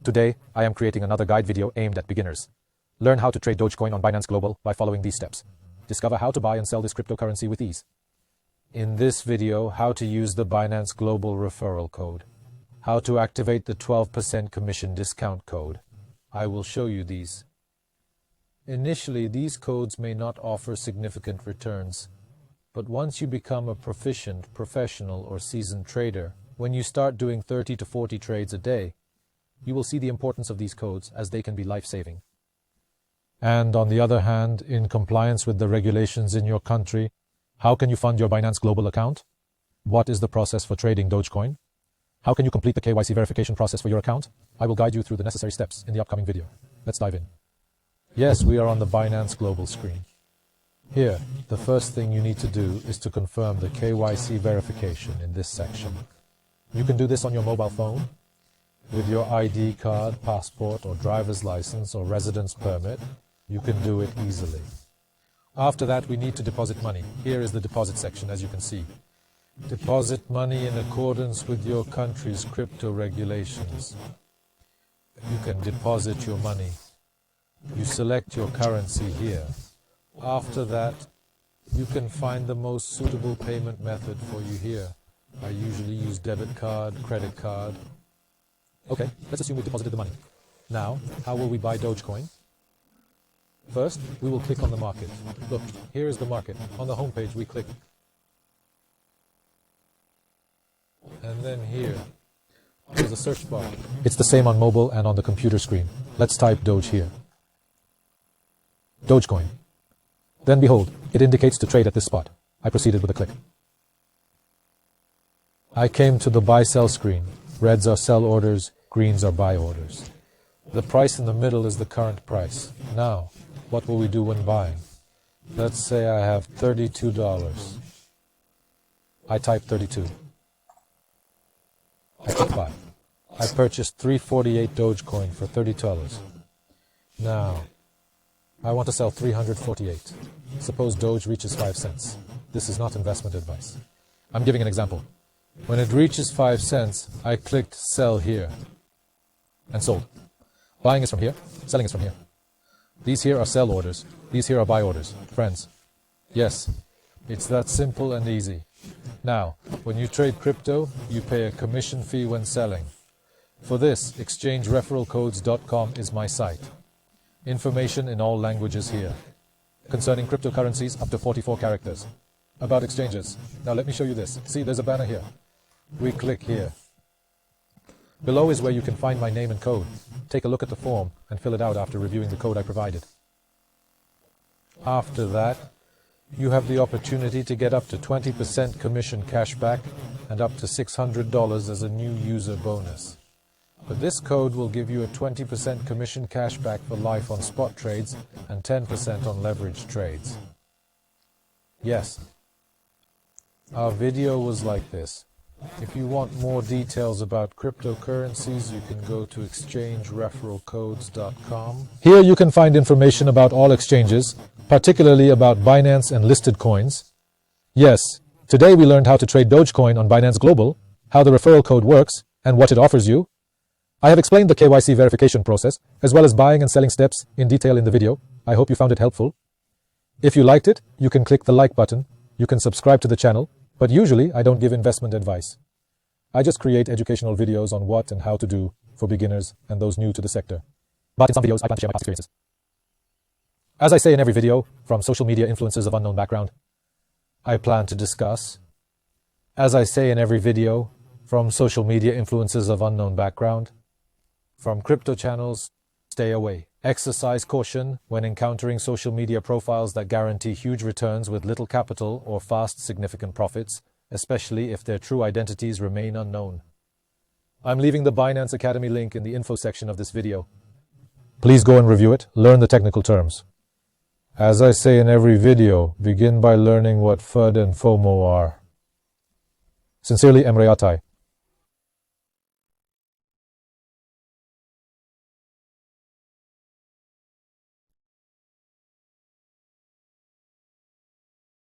Today, I am creating another guide video aimed at beginners. Learn how to trade Dogecoin on Binance Global by following these steps. Discover how to buy and sell this cryptocurrency with ease. In this video, how to use the Binance Global referral code. How to activate the 12% commission discount code. I will show you these. Initially, these codes may not offer significant returns, but once you become a proficient, professional, or seasoned trader, when you start doing 30 to 40 trades a day, you will see the importance of these codes as they can be life-saving. And on the other hand, in compliance with the regulations in your country, how can you fund your Binance Global account? What is the process for trading Dogecoin? How can you complete the KYC verification process for your account? I will guide you through the necessary steps in the upcoming video. Let's dive in. Yes, we are on the Binance Global screen. Here, the first thing you need to do is to confirm the KYC verification in this section. You can do this on your mobile phone, with your ID card, passport, or driver's license, or residence permit. You can do it easily. After that, we need to deposit money. Here is the deposit section, as you can see. Deposit money in accordance with your country's crypto regulations. You can deposit your money. You select your currency here. After that, you can find the most suitable payment method for you here. I usually use debit card, credit card. Okay, let's assume we deposited the money. Now, how will we buy Dogecoin? First, we will click on the market. Look, here is the market. On the home page, we click. And then here, there's a search bar. It's the same on mobile and on the computer screen. Let's type Doge here. Dogecoin. Then behold, it indicates to trade at this spot. I proceeded with a click. I came to the buy-sell screen. Reds are sell orders, greens are buy orders. The price in the middle is the current price. Now, what will we do when buying? Let's say I have $32. I type 32. I click buy. I purchased 348 Dogecoin for $30. Now, I want to sell 348. Suppose Doge reaches 5 cents. This is not investment advice. I'm giving an example. When it reaches 5 cents, I clicked sell here and sold. Buying is from here, selling is from here. These here are sell orders, these here are buy orders. Friends, yes, it's that simple and easy. Now, when you trade crypto, you pay a commission fee when selling. For this, exchangereferralcodes.com is my site. Information in all languages here. Concerning cryptocurrencies, up to 44 characters. About exchanges. Now let me show you this. See, there's a banner here. We click here. Below is where you can find my name and code. Take a look at the form and fill it out after reviewing the code I provided. After that, you have the opportunity to get up to 20% commission cashback and up to $600 as a new user bonus. But this code will give you a 20% commission cashback for life on spot trades and 10% on leverage trades. Yes, our video was like this. If you want more details about cryptocurrencies, you can go to exchangereferralcodes.com. Here you can find information about all exchanges, particularly about Binance and listed coins. Yes, today we learned how to trade Dogecoin on Binance Global, how the referral code works, and what it offers you. I have explained the KYC verification process, as well as buying and selling steps in detail in the video. I hope you found it helpful. If you liked it, you can click the like button. You can subscribe to the channel. But usually, I don't give investment advice. I just create educational videos on what and how to do for beginners and those new to the sector. But in some videos, I plan to share my past experiences. As I say in every video, from social media influencers of unknown background, I plan to discuss. As I say in every video, from social media influencers of unknown background, from crypto channels, stay away. Exercise caution when encountering social media profiles that guarantee huge returns with little capital or fast, significant profits, especially if their true identities remain unknown. I'm leaving the Binance Academy link in the info section of this video. Please go and review it, learn the technical terms. As I say in every video, begin by learning what FUD and FOMO are. Sincerely, Emre Atay.